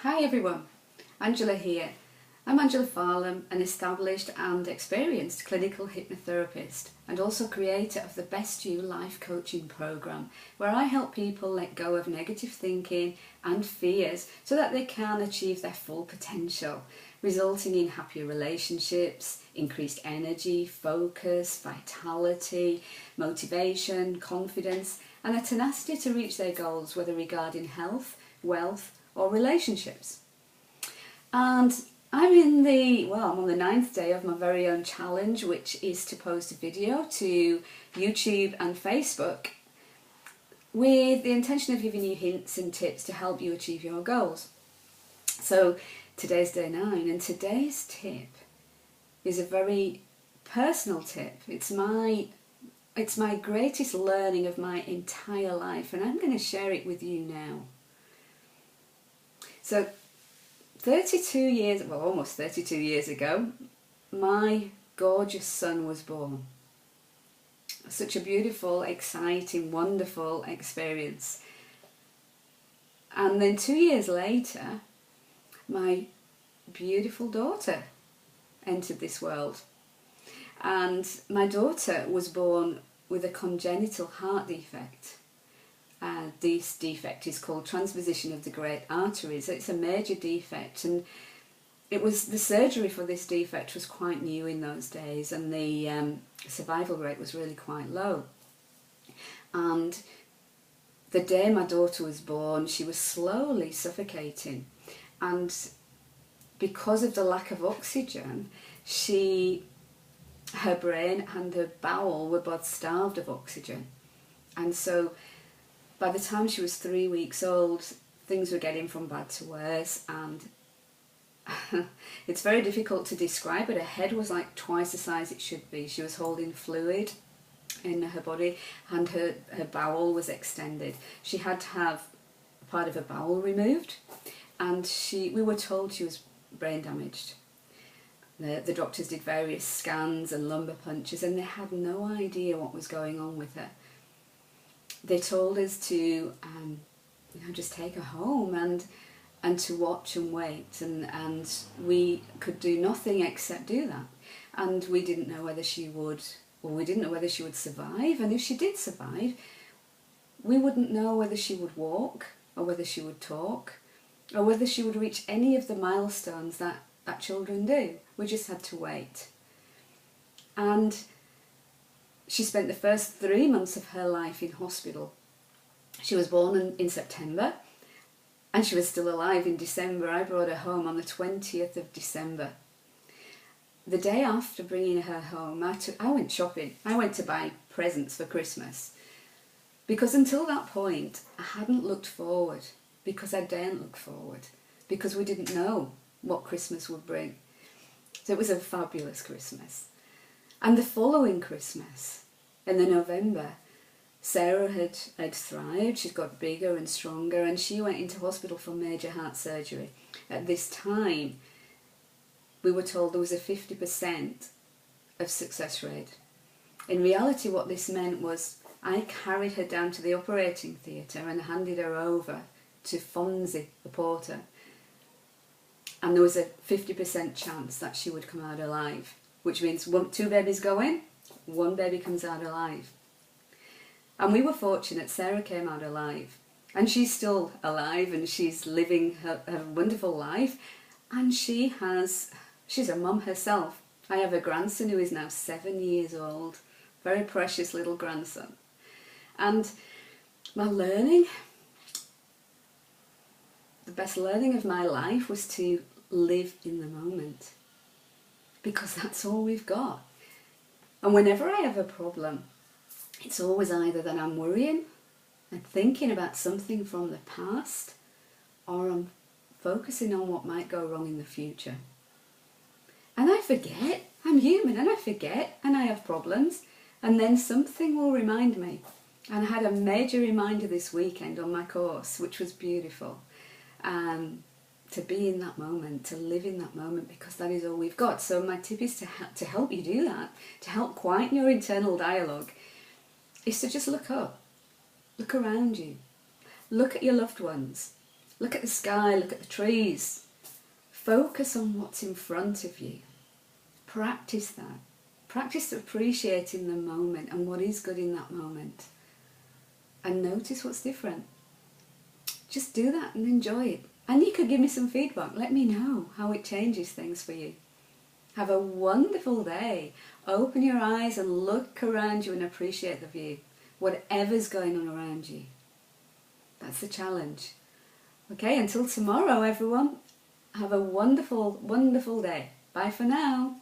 Hi everyone, Angela here. I'm Angela Farlam, an established and experienced clinical hypnotherapist and also creator of the Best You Life Coaching Programme, where I help people let go of negative thinking and fears so that they can achieve their full potential, resulting in happier relationships, increased energy, focus, vitality, motivation, confidence and a tenacity to reach their goals, whether regarding health, wealth or relationships. And I'm on the 9th day of my very own challenge, which is to post a video to YouTube and Facebook with the intention of giving you hints and tips to help you achieve your goals. So today's day 9, and today's tip is a very personal tip. It's my greatest learning of my entire life, and I'm going to share it with you now. So almost 32 years ago, my gorgeous son was born. Such a beautiful, exciting, wonderful experience. And then 2 years later, my beautiful daughter entered this world. And my daughter was born with a congenital heart defect. This defect is called transposition of the great arteries. It's a major defect, and the surgery for this defect was quite new in those days, and the survival rate was really quite low. And the day my daughter was born, she was slowly suffocating, and because of the lack of oxygen, her brain and her bowel were both starved of oxygen. And so by the time she was 3 weeks old, things were getting from bad to worse, and it's very difficult to describe, but her head was like twice the size it should be. She was holding fluid in her body, and her bowel was extended. She had to have part of her bowel removed, and we were told she was brain damaged. The doctors did various scans and lumbar punctures, and they had no idea what was going on with her. They told us to just take her home and to watch and wait, and we could do nothing except do that. And we didn't know whether she would survive, and if she did survive, we wouldn't know whether she would walk or whether she would talk or whether she would reach any of the milestones that children do. We just had to wait. And she spent the first 3 months of her life in hospital. She was born in September, and she was still alive in December. I brought her home on the 20th of December. The day after bringing her home, I went shopping. I went to buy presents for Christmas. Because until that point, I hadn't looked forward, because I daren't look forward, because we didn't know what Christmas would bring. So it was a fabulous Christmas. And the following Christmas, in the November, Sarah had thrived. She'd got bigger and stronger, and she went into hospital for major heart surgery. At this time, we were told there was a 50% of success rate. In reality, what this meant was I carried her down to the operating theatre and handed her over to Fonzie, the porter. And there was a 50% chance that she would come out alive, which means 2 babies go in, 1 baby comes out alive. And we were fortunate. Sarah came out alive, and she's still alive, and she's living her wonderful life, and she's a mum herself. I have a grandson who is now 7 years old, very precious little grandson. And the best learning of my life was to live in the moment, because that's all we've got. And whenever I have a problem, it's always either that I'm worrying and thinking about something from the past, or I'm focusing on what might go wrong in the future. And I forget. I'm human, and I forget, and I have problems, and then something will remind me. And I had a major reminder this weekend on my course, which was beautiful. To be in that moment, to live in that moment, because that is all we've got. So my tip is to help you do that, to help quieten your internal dialogue, is to just look up, look around you, look at your loved ones, Look at the sky, look at the trees. Focus on what's in front of you. Practice that. Practice appreciating the moment and what is good in that moment. And notice what's different. Just do that and enjoy it. And you could give me some feedback. Let me know how it changes things for you. Have a wonderful day. Open your eyes and look around you and appreciate the view. Whatever's going on around you. That's the challenge. Okay, until tomorrow, everyone. Have a wonderful, wonderful day. Bye for now.